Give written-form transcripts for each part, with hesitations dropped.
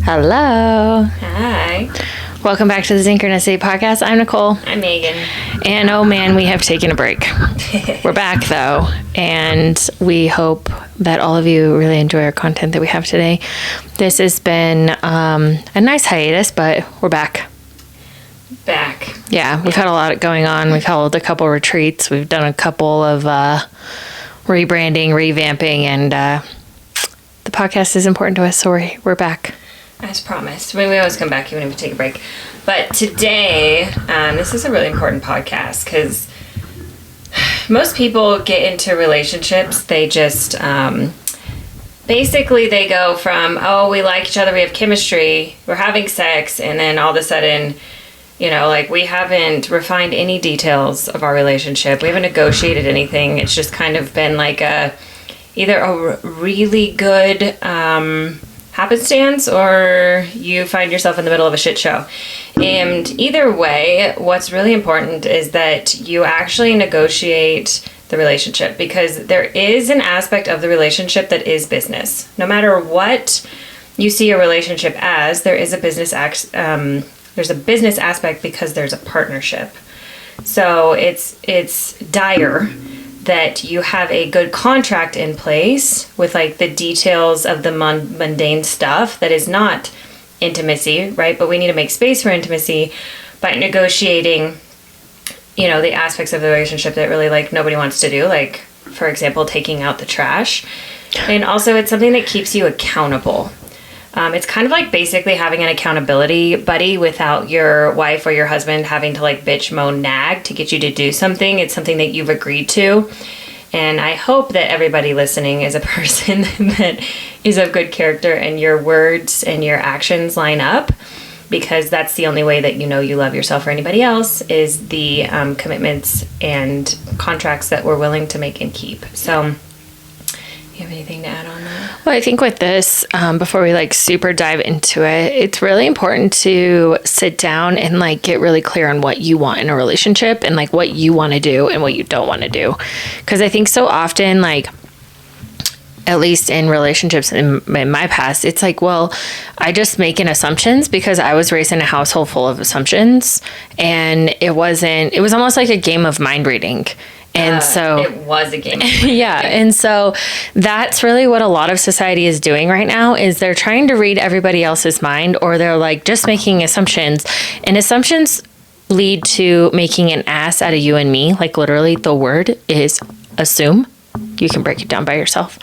Hello. Hi. Welcome back to the Synchronicity Podcast. I'm Nicole. I'm Megan. And oh man, we have taken a break. We're back though, and we hope that all of you really enjoy our content that we have today. This has been a nice hiatus, but we're back. Yeah, we've had a lot going on. We've held a couple retreats. We've done a couple of rebranding, revamping, and the podcast is important to us, so we're back. As promised. I mean, we always come back even if we take a break. But today, this is a really important podcast because most people get into relationships. They just, basically they go from, oh, we like each other, we have chemistry, we're having sex, and then all of a sudden, you know, like we haven't refined any details of our relationship. We haven't negotiated anything. It's just kind of been like either a really good happenstance or you find yourself in the middle of a shit show. And either way, what's really important is that you actually negotiate the relationship, because there is an aspect of the relationship that is business. No matter what you see a relationship as, there is a business there's a business aspect because there's a partnership. So it's dire that you have a good contract in place with like the details of the mundane stuff that is not intimacy, right? But we need to make space for intimacy by negotiating, you know, the aspects of the relationship that really like nobody wants to do, like for example, taking out the trash. And also it's something that keeps you accountable. It's kind of like basically having an accountability buddy without your wife or your husband having to like bitch, moan, nag to get you to do something. It's something that you've agreed to. And I hope that everybody listening is a person that is of good character and your words and your actions line up, because that's the only way that you know you love yourself or anybody else is the commitments and contracts that we're willing to make and keep. So you have anything to add on that? Well, I think with this, before we like super dive into it, it's really important to sit down and like get really clear on what you want in a relationship and like what you want to do and what you don't want to do. Because I think so often, like, at least in relationships in my past, it's like, well, I just making assumptions because I was raised in a household full of assumptions, and it was almost like a game of mind reading. And so it was a game. Yeah. And so that's really what a lot of society is doing right now, is they're trying to read everybody else's mind, or they're like just making assumptions, and assumptions lead to making an ass out of you and me. Like literally the word is assume. You can break it down by yourself.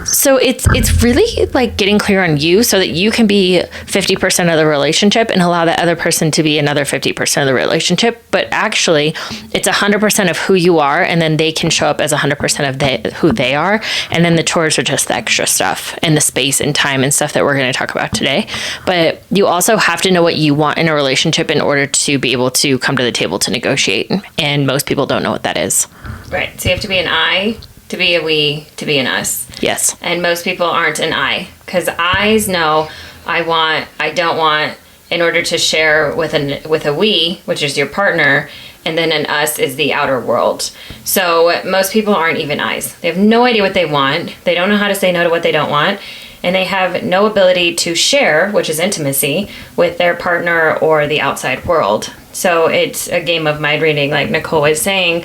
So it's really like getting clear on you so that you can be 50% of the relationship and allow that other person to be another 50% of the relationship. But actually it's 100% of who you are, and then they can show up as 100% of who they are. And then the chores are just the extra stuff and the space and time and stuff that we're going to talk about today. But you also have to know what you want in a relationship in order to be able to come to the table to negotiate. And most people don't know what that is. Right. So you have to be an I to be a we, to be an us. Yes. And most people aren't an I, because I's know I want, I don't want, in order to share with a we, which is your partner, and then an us is the outer world. So most people aren't even I's. They have no idea what they want. They don't know how to say no to what they don't want. And they have no ability to share, which is intimacy, with their partner or the outside world. So it's a game of mind reading, like Nicole was saying.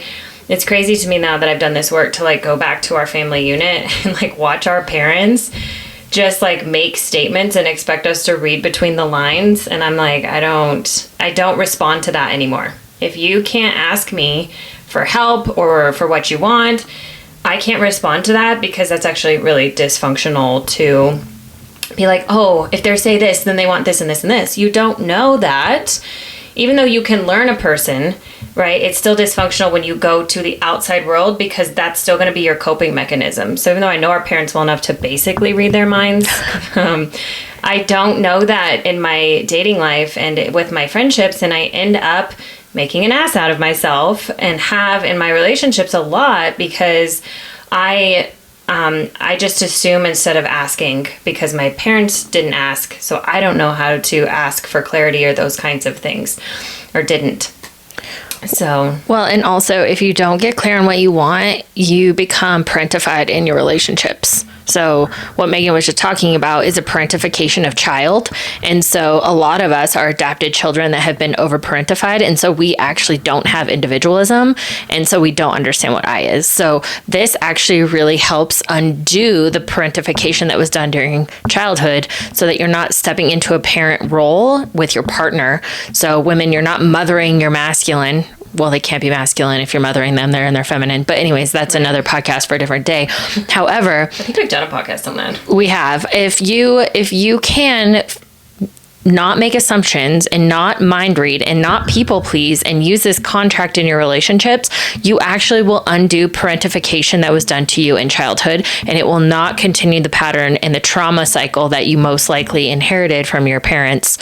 It's crazy to me now that I've done this work to like go back to our family unit and like watch our parents just like make statements and expect us to read between the lines. And I'm like, I don't respond to that anymore. If you can't ask me for help or for what you want, I can't respond to that, because that's actually really dysfunctional to be like, oh, if they say this, then they want this and this and this. You don't know that. Even though you can learn a person, right, it's still dysfunctional when you go to the outside world, because that's still going to be your coping mechanism. So even though I know our parents well enough to basically read their minds, I don't know that in my dating life and with my friendships, and I end up making an ass out of myself, and have in my relationships a lot, because I just assume instead of asking, because my parents didn't ask, so I don't know how to ask for clarity or those kinds of things, or didn't. So, well, and also if you don't get clear on what you want, you become parentified in your relationships. So what Megan was just talking about is a parentification of child. And so a lot of us are adopted children that have been over-parentified. And so we actually don't have individualism. And so we don't understand what I is. So this actually really helps undo the parentification that was done during childhood so that you're not stepping into a parent role with your partner. So women, you're not mothering your masculine. Well, they can't be masculine if you're mothering them. They're in their feminine. But anyways, that's another podcast for a different day. However, I think we've done a podcast on that. we have. If you can not make assumptions and not mind read and not people please and use this contract in your relationships, you actually will undo parentification that was done to you in childhood, and it will not continue the pattern and the trauma cycle that you most likely inherited from your parents,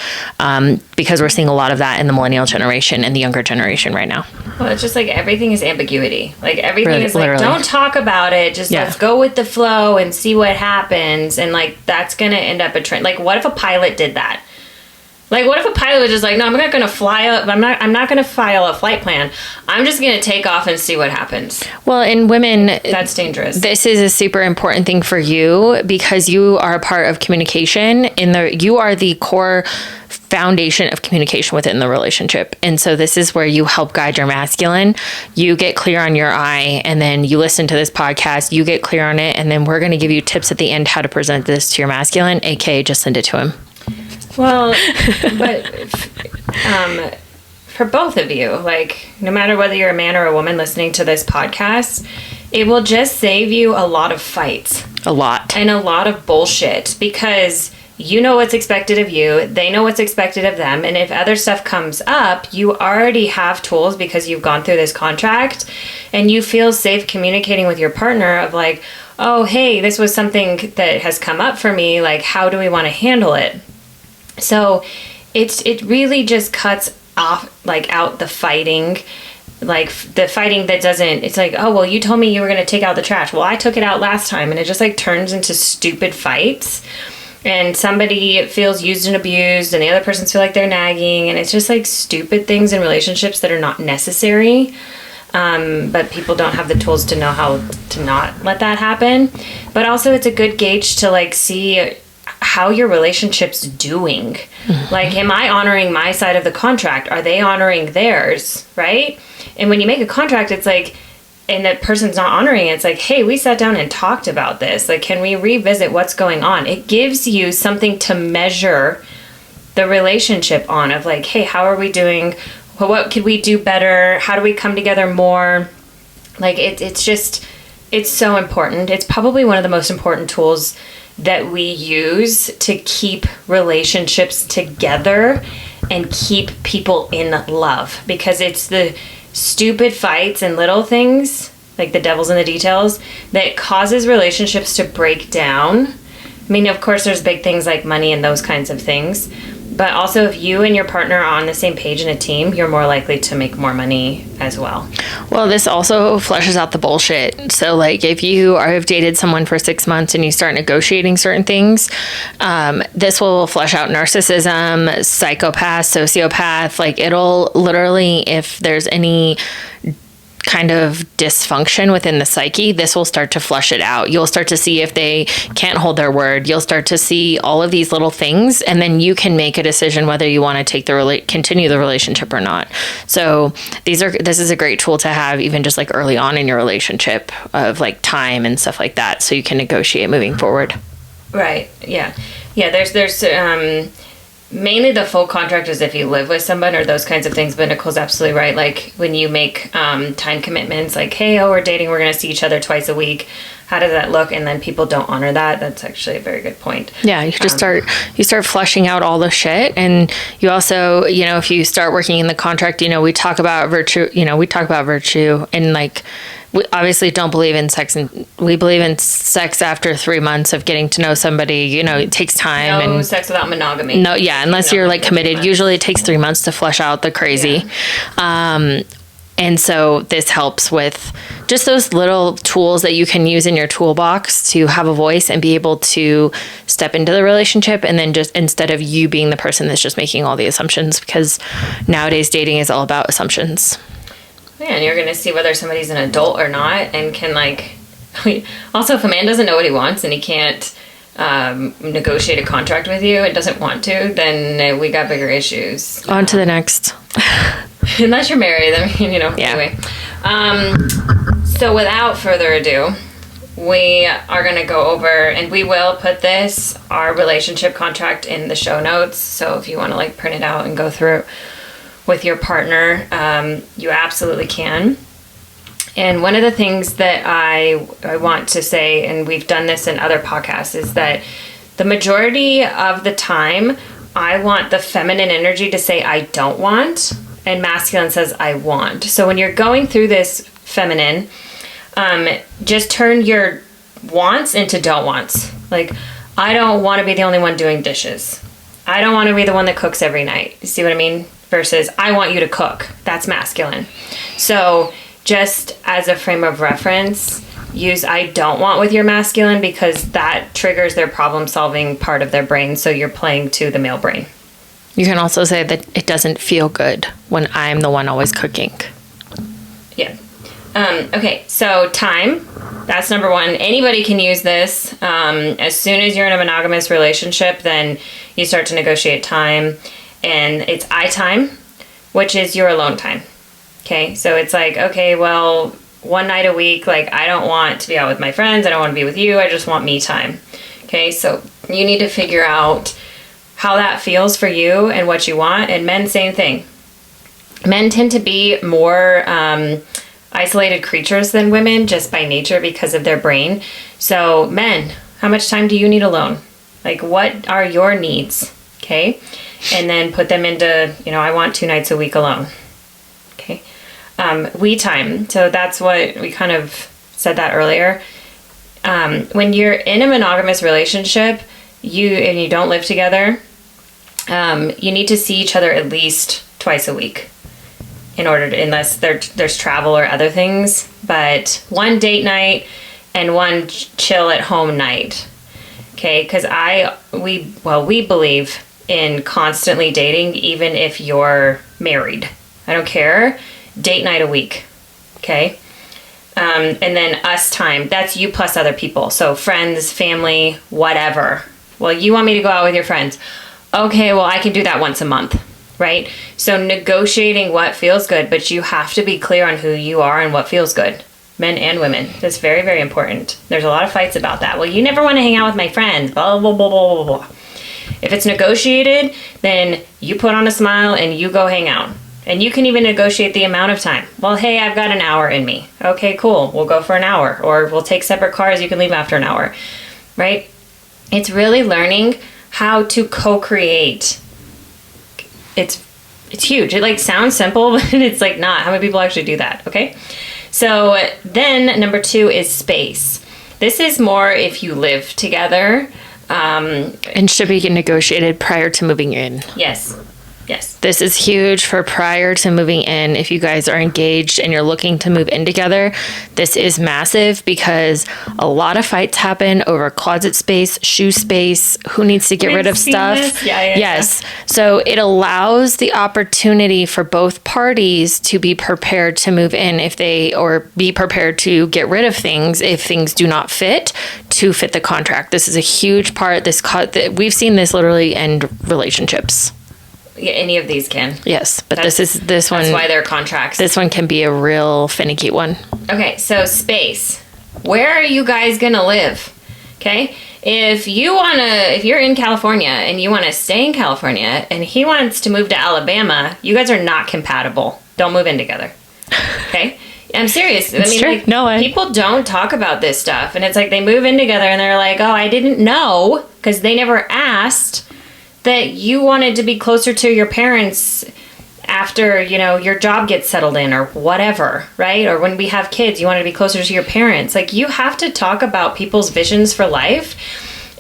because we're seeing a lot of that in the millennial generation and the younger generation right now. Well, it's just like everything is ambiguity. Like everything Really, is like, literally. don't talk about it. Just let's go with the flow and see what happens. And like, that's going to end up a trend. Like, what if a pilot did that? Like, what if a pilot was just like, no, I'm not going to fly up. I'm not going to file a flight plan. I'm just going to take off and see what happens. Well, in women, That's dangerous. this is a super important thing for you because you are a part of communication. You are the core foundation of communication within the relationship. And so this is where you help guide your masculine. You get clear on your I, and then you listen to this podcast, you get clear on it, and then we're going to give you tips at the end how to present this to your masculine, aka just send it to him. Well, but for both of you, like, no matter whether you're a man or a woman listening to this podcast, it will just save you a lot of fights. A lot. And a lot of bullshit, because you know what's expected of you, they know what's expected of them, and if other stuff comes up, you already have tools because you've gone through this contract, and you feel safe communicating with your partner of like, oh, hey, this was something that has come up for me, like, how do we want to handle it? So it really just cuts off, like, out the fighting, like the fighting that doesn't, it's like, oh, well, you told me you were going to take out the trash. Well, I took it out last time, and it just like turns into stupid fights, and somebody feels used and abused, and the other person feel like they're nagging, and it's just like stupid things in relationships that are not necessary. But people don't have the tools to know how to not let that happen. But also it's a good gauge to like see how your relationship's doing. Mm-hmm. Like, am I honoring my side of the contract? Are they honoring theirs? Right? And when you make a contract, it's like, and the person's not honoring it, it's like, hey, we sat down and talked about this. Like, can we revisit what's going on? It gives you something to measure the relationship on, of like, hey, how are we doing? What could we do better? How do we come together more? Like, it's just, it's so important. It's probably one of the most important tools that we use to keep relationships together and keep people in love, because it's the stupid fights and little things, like the devil's in the details, that causes relationships to break down. I mean, of course, there's big things like money and those kinds of things, but also if you and your partner are on the same page in a team, you're more likely to make more money as well. Well, this also fleshes out the bullshit. So, like, if you have dated someone for 6 months and you start negotiating certain things, this will flesh out narcissism, psychopath, sociopath. Like, it'll literally, if there's any kind of dysfunction within the psyche, this will start to flush it out. You'll start to see if they can't hold their word. You'll start to see all of these little things, and then you can make a decision whether you want to continue the relationship or not. So this is a great tool to have, even just like early on in your relationship, of like time and stuff like that, so you can negotiate moving forward. Right. Yeah. There's mainly the full contract is if you live with someone or those kinds of things, but Nicole's absolutely right. Like, when you make time commitments, like, hey, we're dating, we're going to see each other twice a week, how does that look? And then people don't honor that. That's actually a very good point. Yeah, you just start fleshing out all the shit. And you also, if you start working in the contract, we talk about virtue, and like, we obviously don't believe in sex, and we believe in sex after 3 months of getting to know somebody. It takes time. No and sex without monogamy. No, yeah, unless you're like committed. Usually it takes 3 months to flesh out the crazy. Yeah. And so this helps with just those little tools that you can use in your toolbox to have a voice and be able to step into the relationship, and then just, instead of you being the person that's just making all the assumptions, because nowadays dating is all about assumptions. Yeah, and you're going to see whether somebody's an adult or not, and can, like, Also, if a man doesn't know what he wants and he can't negotiate a contract with you and doesn't want to, then we got bigger issues. On to the next. Unless you're married, I mean, Yeah. Anyway. So without further ado, we are going to go over, and we will put our relationship contract in the show notes. So if you want to like print it out and go through it with your partner, you absolutely can. And one of the things that I want to say, and we've done this in other podcasts, is that the majority of the time, I want the feminine energy to say I don't want, and masculine says I want. So when you're going through this feminine, just turn your wants into don't wants. Like, I don't want to be the only one doing dishes. I don't want to be the one that cooks every night. You see what I mean? Versus, I want you to cook. That's masculine. So just as a frame of reference, use I don't want with your masculine, because that triggers their problem solving part of their brain. So you're playing to the male brain. You can also say that it doesn't feel good when I'm the one always cooking. Yeah. Okay, so time. That's number one. Anybody can use this. As soon as you're in a monogamous relationship, then you start to negotiate time. And it's I time, which is your alone time. Okay, so it's like, okay, well, one night a week, like, I don't want to be out with my friends. I don't want to be with you. I just want me time. Okay, so you need to figure out how that feels for you and what you want. And men, same thing. Men tend to be more isolated creatures than women just by nature because of their brain. So men, how much time do you need alone? Like, what are your needs? Okay, and then put them into, I want 2 nights a week alone. Okay. We time. So that's what we kind of said that earlier. When you're in a monogamous relationship, you don't live together, you need to see each other at least twice a week in order to, unless there's travel or other things, but one date night and one chill at home night. Okay. Cause we believe in constantly dating, even if you're married. I don't care. Date night a week. Okay. And then us time. That's you plus other people. So friends, family, whatever. Well, you want me to go out with your friends. Okay, well, I can do that once a month. Right? So negotiating what feels good, but you have to be clear on who you are and what feels good. Men and women. That's very, very important. There's a lot of fights about that. Well, you never want to hang out with my friends. Blah, blah, blah, blah, blah, blah. If it's negotiated, then you put on a smile and you go hang out. And you can even negotiate the amount of time. Well, hey, I've got an hour in me. Okay, cool. We'll go for an hour. Or we'll take separate cars. You can leave after an hour. Right? It's really learning how to co-create. It's huge. It sounds simple, but it's not. How many people actually do that? Okay. So then number 2 is space. This is more if you live together. And should be negotiated prior to moving in. Yes. Yes. This is huge for prior to moving in. If you guys are engaged and you're looking to move in together, this is massive because a lot of fights happen over closet space, shoe space, who needs to get rid of stuff. Yes. So it allows the opportunity for both parties to be prepared to move in or be prepared to get rid of things if things do not fit to fit the contract. This is a huge part. We've seen this literally end relationships. Yeah, any of these can. Yes, but this one. That's why they're contracts. This one can be a real finicky one. Okay, so space. Where are you guys gonna live? Okay, if you're in California and you want to stay in California, and he wants to move to Alabama, you guys are not compatible. Don't move in together. Okay. I'm serious. It's true. No way. People don't talk about this stuff, and it's like they move in together and they're like, "Oh, I didn't know," because they never asked that you wanted to be closer to your parents after, your job gets settled in or whatever, right? Or when we have kids, you want to be closer to your parents. You have to talk about people's visions for life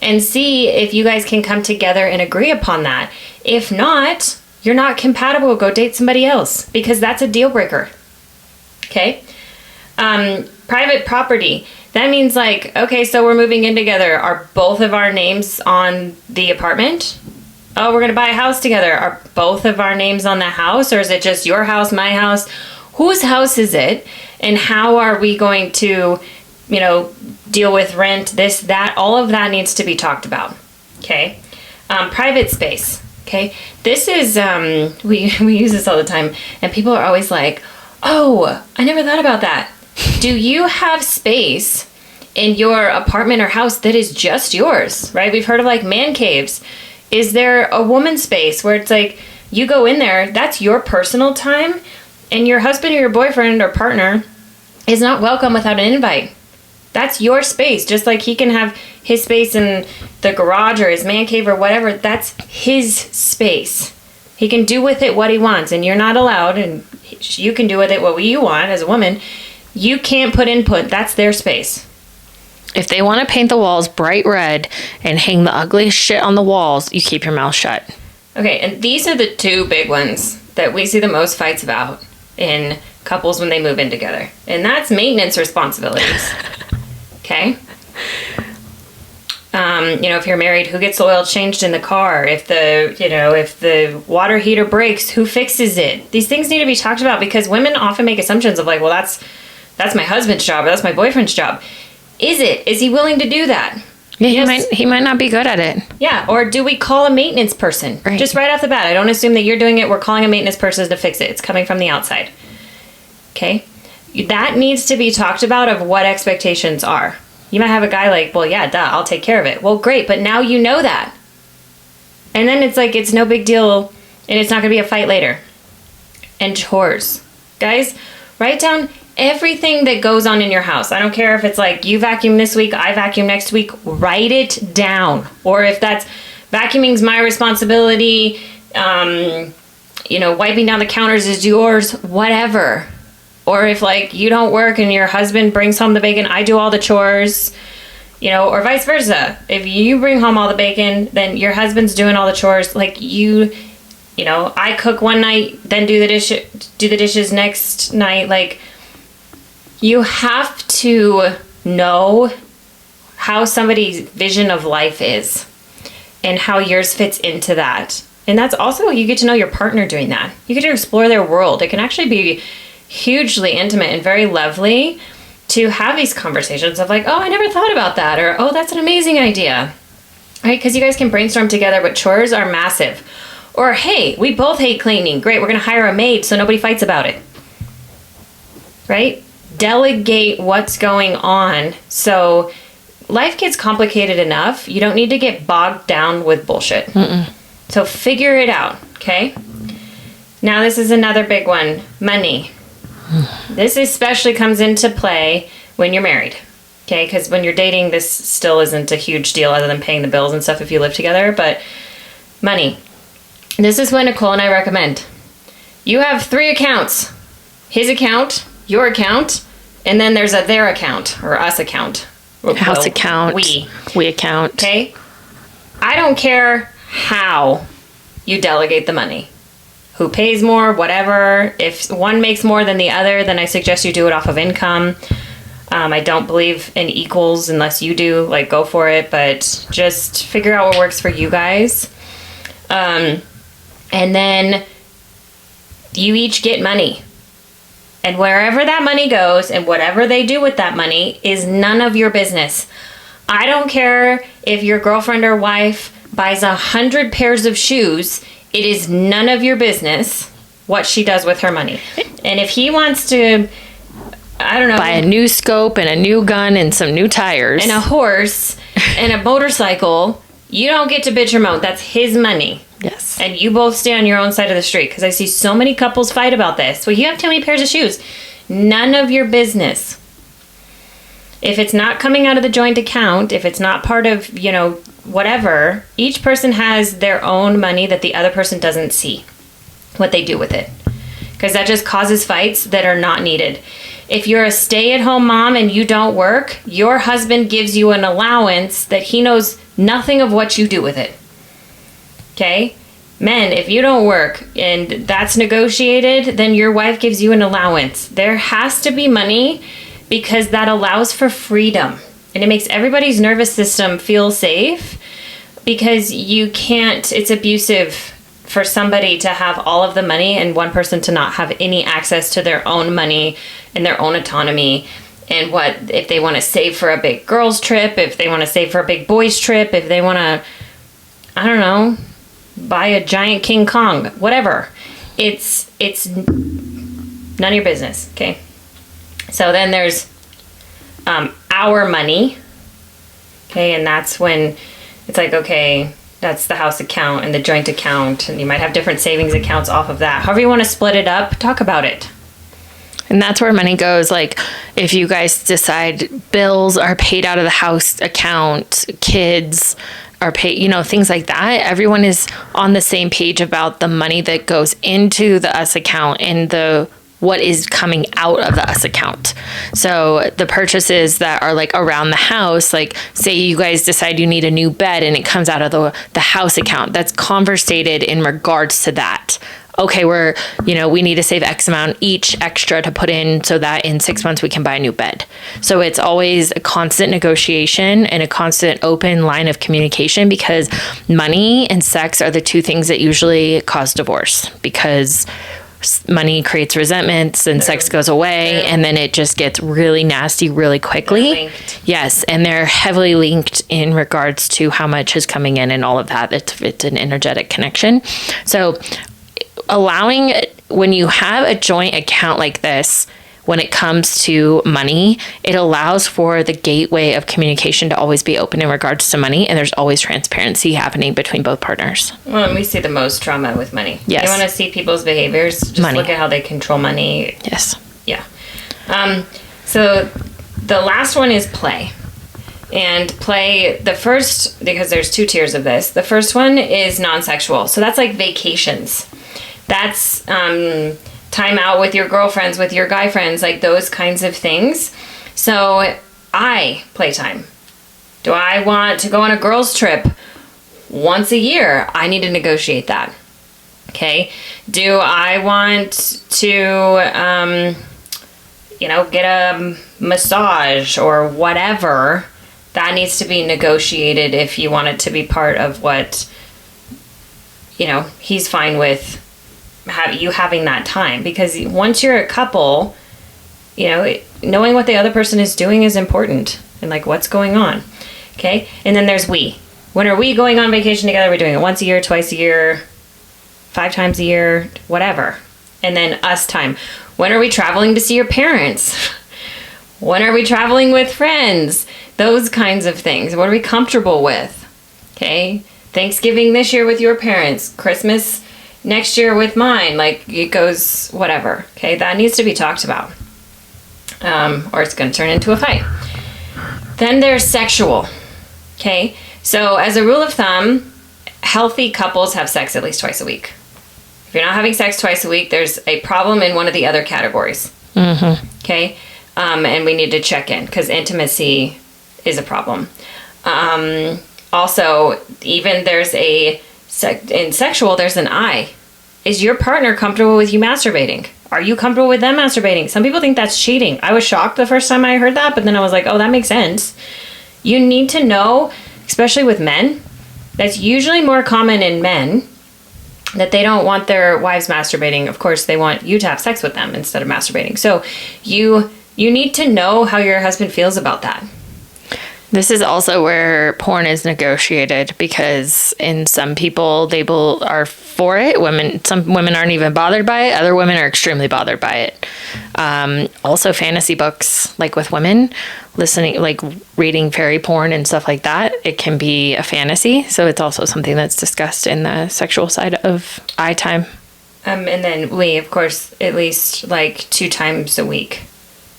and see if you guys can come together and agree upon that. If not, you're not compatible. Go date somebody else because that's a deal breaker. Okay? Private property. That means okay, so we're moving in together. Are both of our names on the apartment? Oh, we're going to buy a house together. Are both of our names on the house, or is it just your house, my house? Whose house is it? And how are we going to deal with rent, this, that, all of that needs to be talked about. Okay. Private space. Okay. This is, we use this all the time, and people are always like, oh, I never thought about that. Do you have space in your apartment or house that is just yours, right? We've heard of like man caves. Is there a woman space where it's like, you go in there, that's your personal time, and your husband or your boyfriend or partner is not welcome without an invite? That's your space. Just like he can have his space in the garage or his man cave or whatever, that's his space. He can do with it what he wants, and you're not allowed, and you can do with it what you want as a woman. You can't put input. That's their space. If they want to paint the walls bright red and hang the ugliest shit on the walls, you keep your mouth shut. Okay, and these are the two big ones that we see the most fights about in couples when they move in together. And that's maintenance responsibilities. Okay? If you're married, who gets the oil changed in the car? If the water heater breaks, who fixes it? These things need to be talked about, because women often make assumptions of like, well, that's my husband's job, or that's my boyfriend's job. Is it? Is he willing to do that? Yeah, yes. He might not be good at it. Yeah, or do we call a maintenance person? Right. Just right off the bat. I don't assume that you're doing it. We're calling a maintenance person to fix it. It's coming from the outside. Okay? That needs to be talked about, of what expectations are. You might have a guy like, well, yeah, duh, I'll take care of it. Well, great, but now you know that. And then it's like, it's no big deal, and it's not going to be a fight later. And chores. Guys, write down everything that goes on in your house. I don't care if it's like, you vacuum this week, I vacuum next week. Write it down. Or if that's, vacuuming's my responsibility, wiping down the counters is yours, whatever. Or if like you don't work and your husband brings home the bacon, I do all the chores, or vice versa. If you bring home all the bacon, then your husband's doing all the chores. Like I cook one night, then do the dishes next night. Like, you have to know how somebody's vision of life is and how yours fits into that. And that's also, you get to know your partner doing that. You get to explore their world. It can actually be hugely intimate and very lovely to have these conversations of like, oh, I never thought about that, or oh, that's an amazing idea, right? Because you guys can brainstorm together, but chores are massive. Or, hey, we both hate cleaning. Great, we're going to hire a maid so nobody fights about it, right? Delegate what's going on. So life gets complicated enough. You don't need to get bogged down with bullshit. Mm-mm. So figure it out, okay? Now, this is another big one, money. This especially comes into play when you're married, okay? Because when you're dating, this still isn't a huge deal other than paying the bills and stuff if you live together. But money. This is what Nicole and I recommend. You have 3 accounts. His account, your account, and then there's a their account or us account. House account. We account. Okay? I don't care how you delegate the money. Who pays more, whatever. If one makes more than the other, then I suggest you do it off of income. I don't believe in equals unless you do. Like, go for it. But just figure out what works for you guys. And then you each get money. And wherever that money goes and whatever they do with that money is none of your business. I don't care if your girlfriend or wife buys 100 pairs of shoes. It is none of your business what she does with her money. And if he wants to, I don't know, buy a new scope and a new gun and some new tires and a horse and a motorcycle, you don't get to bitch or moan. That's his money. Yes. And you both stay on your own side of the street, because I see so many couples fight about this. Well, you have too many pairs of shoes. None of your business. If it's not coming out of the joint account, if it's not part of, whatever, each person has their own money that the other person doesn't see what they do with it. Because that just causes fights that are not needed. If you're a stay-at-home mom and you don't work, your husband gives you an allowance that he knows nothing of what you do with it. Okay? Men, if you don't work and that's negotiated, then your wife gives you an allowance. There has to be money, because that allows for freedom. And it makes everybody's nervous system feel safe, because you can't, it's abusive for somebody to have all of the money and one person to not have any access to their own money and their own autonomy. and what if they want to save for a big girls trip, if they want to save for a big boys trip, if they want to, I don't know, buy a giant King Kong, whatever. It's none of your business, okay? So then there's our money, okay, and that's when it's like, okay, that's the house account and the joint account, and you might have different savings accounts off of that. However you want to split it up, talk about it. And that's where money goes. Like, if you guys decide bills are paid out of the house account, kids are paid, you know, things like that, everyone is on the same page about the money that goes into the us account and the what is coming out of the us account. So the purchases that are like around the house, like say you guys decide you need a new bed and it comes out of the house account, that's conversated in regards to that. Okay, we need to save X amount each extra to put in so that in 6 months we can buy a new bed. So it's always a constant negotiation and a constant open line of communication, because money and sex are the two things that usually cause divorce, because money creates resentments and sex goes away, and then it just gets really nasty really quickly. Yes, and they're heavily linked in regards to how much is coming in and all of that. It's an energetic connection. So allowing, when you have a joint account like this, when it comes to money, it allows for the gateway of communication to always be open in regards to money, and there's always transparency happening between both partners. Well, and we see the most trauma with money. Yes. You want to see people's behaviors, just look at how they control money. Yes. Yeah. So the last one is play. And play, the first, because there's 2 tiers of this, the first one is non-sexual. So that's like vacations. That's time out with your girlfriends, with your guy friends, like those kinds of things. So playtime. Do I want to go on a girls' trip once a year? I need to negotiate that. Okay. Do I want to, get a massage or whatever? That needs to be negotiated if you want it to be part of what, he's fine with having that time. Because once you're a couple, knowing what the other person is doing is important, and like what's going on. Okay. And then there's we. When are we going on vacation together? We're doing it once a year, twice a year, 5 times a year, whatever. And then us time. When are we traveling to see your parents? When are we traveling with friends? Those kinds of things. What are we comfortable with? Okay. Thanksgiving this year with your parents. Christmas next year with mine. Like, it goes whatever. Okay. That needs to be talked about. Or it's going to turn into a fight. Then there's sexual. Okay. So as a rule of thumb, healthy couples have sex at least twice a week. If you're not having sex twice a week, there's a problem in one of the other categories. Mm-hmm. Okay. And we need to check in, because intimacy is a problem. Also, even there's in sexual, there's an I. Is your partner comfortable with you masturbating? Are you comfortable with them masturbating? Some people think that's cheating. I was shocked the first time I heard that, but then I was like, oh, that makes sense. You need to know, especially with men, that's usually more common in men, that they don't want their wives masturbating. Of course, they want you to have sex with them instead of masturbating. So you need to know how your husband feels about that. This is also where porn is negotiated, because in some people, they are for it. Some women aren't even bothered by it. Other women are extremely bothered by it. Also fantasy books, like with women, reading fairy porn and stuff like that, it can be a fantasy. So it's also something that's discussed in the sexual side of I time. And then we, of course, at least 2 times a week,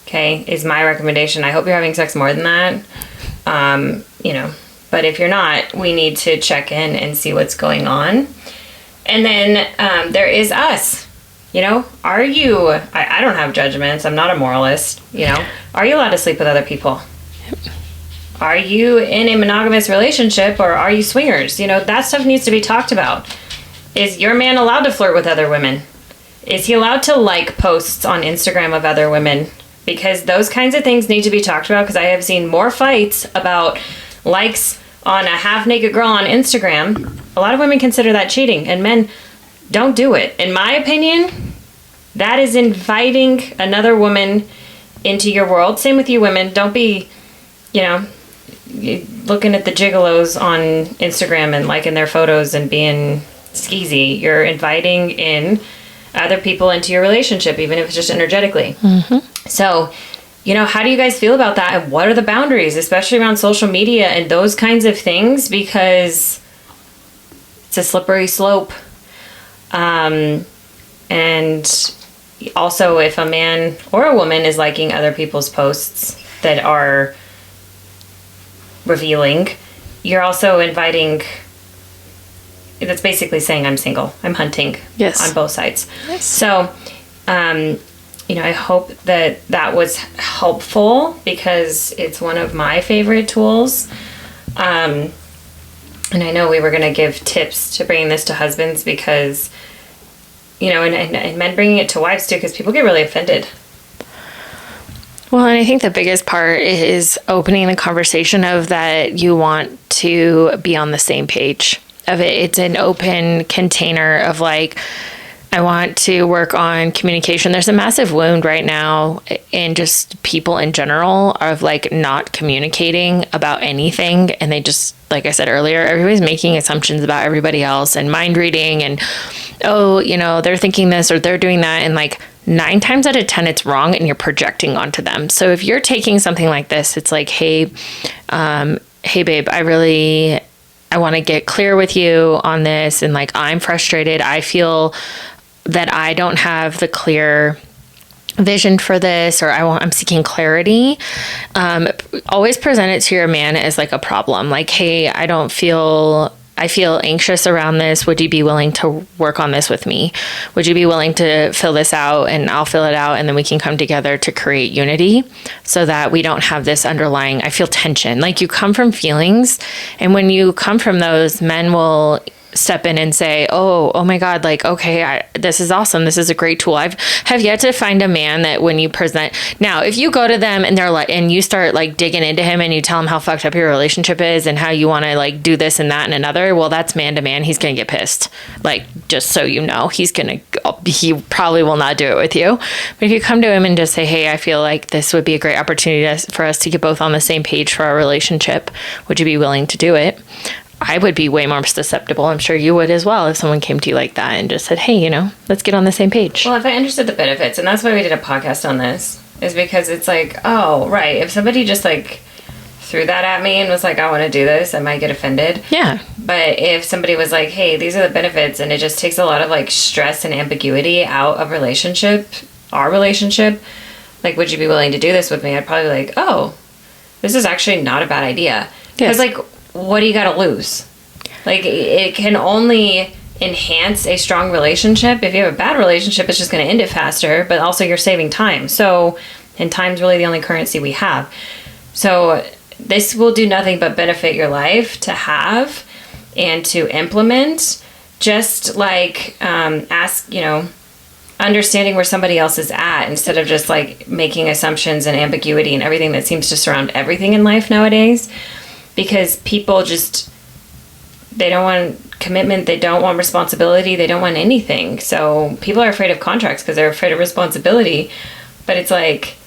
okay, is my recommendation. I hope you're having sex more than that. But if you're not, we need to check in and see what's going on. And then there is us. Are you, I don't have judgments. I'm not a moralist. Are you allowed to sleep with other people? Are you in a monogamous relationship, or are you swingers? That stuff needs to be talked about. Is your man allowed to flirt with other women? Is he allowed to like posts on Instagram of other women? Because those kinds of things need to be talked about, because I have seen more fights about likes on a half-naked girl on Instagram. A lot of women consider that cheating, and men don't do it. In my opinion, that is inviting another woman into your world. Same with you women. Don't be, you know, looking at the gigolos on Instagram and liking their photos and being skeezy. You're inviting in other people into your relationship, even if it's just energetically. So, you know, how do you guys feel about that? And what are the boundaries, especially around social media and those kinds of things? Because it's a slippery slope. And also, if a man or a woman is liking other people's posts that are revealing, you're also inviting, that's basically saying I'm single, I'm hunting. Yes. On both sides. Yes. So, you know, I hope that that was helpful, because it's one of my favorite tools. And I know we were going to give tips to bringing this to husbands, because, you know, and men bringing it to wives too, because people get really offended. Well, and I think the biggest part is opening the conversation of that you want to be on the same page of it. It's an open container of like, I want to work on communication. There's a massive wound right now in just people in general of like not communicating about anything. And they just, like I said earlier, everybody's making assumptions about everybody else and mind reading and, oh, you know, they're thinking this or they're doing that. And like 9 times out of 10, it's wrong and you're projecting onto them. So if you're taking something like this, it's like, hey babe, I want to get clear with you on this. And like, I'm frustrated. I feel that I don't have the clear vision for this, or I'm seeking clarity. Always present it to your man as like a problem. Like, hey, I feel anxious around this. Would you be willing to work on this with me? Would you be willing to fill this out and I'll fill it out, and then we can come together to create unity so that we don't have this underlying, I feel tension. Like, you come from feelings, and when you come from those, men will step in and say, oh my God, like, okay, this is awesome. This is a great tool. Have yet to find a man that when you present, now, if you go to them and they're like, and you start like digging into him and you tell him how fucked up your relationship is and how you want to like do this and that and another, well, that's man to man. He's going to get pissed. Like, just so you know, he probably will not do it with you. But if you come to him and just say, hey, I feel like this would be a great opportunity for us to get both on the same page for our relationship. Would you be willing to do it? I would be way more susceptible. I'm sure you would as well if someone came to you like that and just said, hey, you know, let's get on the same page. Well, if I understood the benefits, and that's why we did a podcast on this, is because it's like, oh, right. If somebody just like threw that at me and was like, I want to do this, I might get offended. Yeah. But if somebody was like, hey, these are the benefits, and it just takes a lot of like stress and ambiguity out of our relationship, like, would you be willing to do this with me? I'd probably be like, oh, this is actually not a bad idea. Because like, what do you got to lose? Like, it can only enhance a strong relationship. If you have a bad relationship, it's just going to end it faster, but also you're saving time. So, and time's really the only currency we have. So this will do nothing but benefit your life to have and to implement. Just like, understanding where somebody else is at, instead of just like making assumptions and ambiguity and everything that seems to surround everything in life nowadays. Because people they don't want commitment, they don't want responsibility, they don't want anything. So people are afraid of contracts because they're afraid of responsibility. But it's like,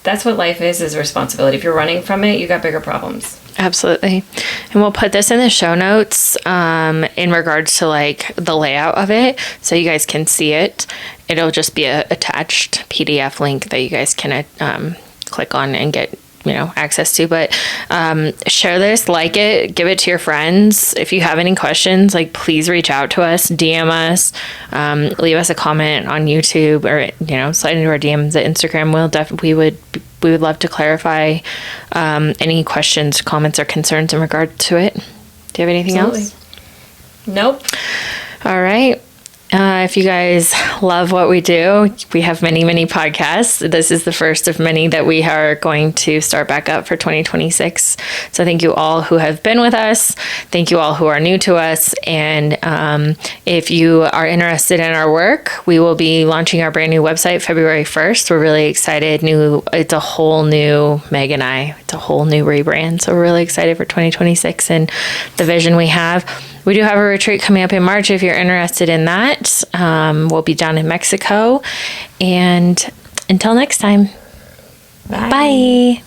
that's what life is responsibility. If you're running from it, you got bigger problems. Absolutely. And we'll put this in the show notes in regards to like the layout of it, so you guys can see it. It'll just be a attached PDF link that you guys can click on and get access to. But share this, like it, give it to your friends. If you have any questions, like, please reach out to us, DM us, leave us a comment on YouTube, or slide into our DMs at Instagram. We would love to clarify any questions, comments, or concerns in regard to it. Do you have anything else? Nope. All right. If you guys love what we do, we have many, many podcasts. This is the first of many that we are going to start back up for 2026. So thank you all who have been with us. Thank you all who are new to us. And if you are interested in our work, we will be launching our brand new website February 1st. We're really excited. It's a whole new Meg and I. It's a whole new rebrand. So we're really excited for 2026 and the vision we have. We do have a retreat coming up in March if you're interested in that. We'll be down in Mexico. And until next time. Bye.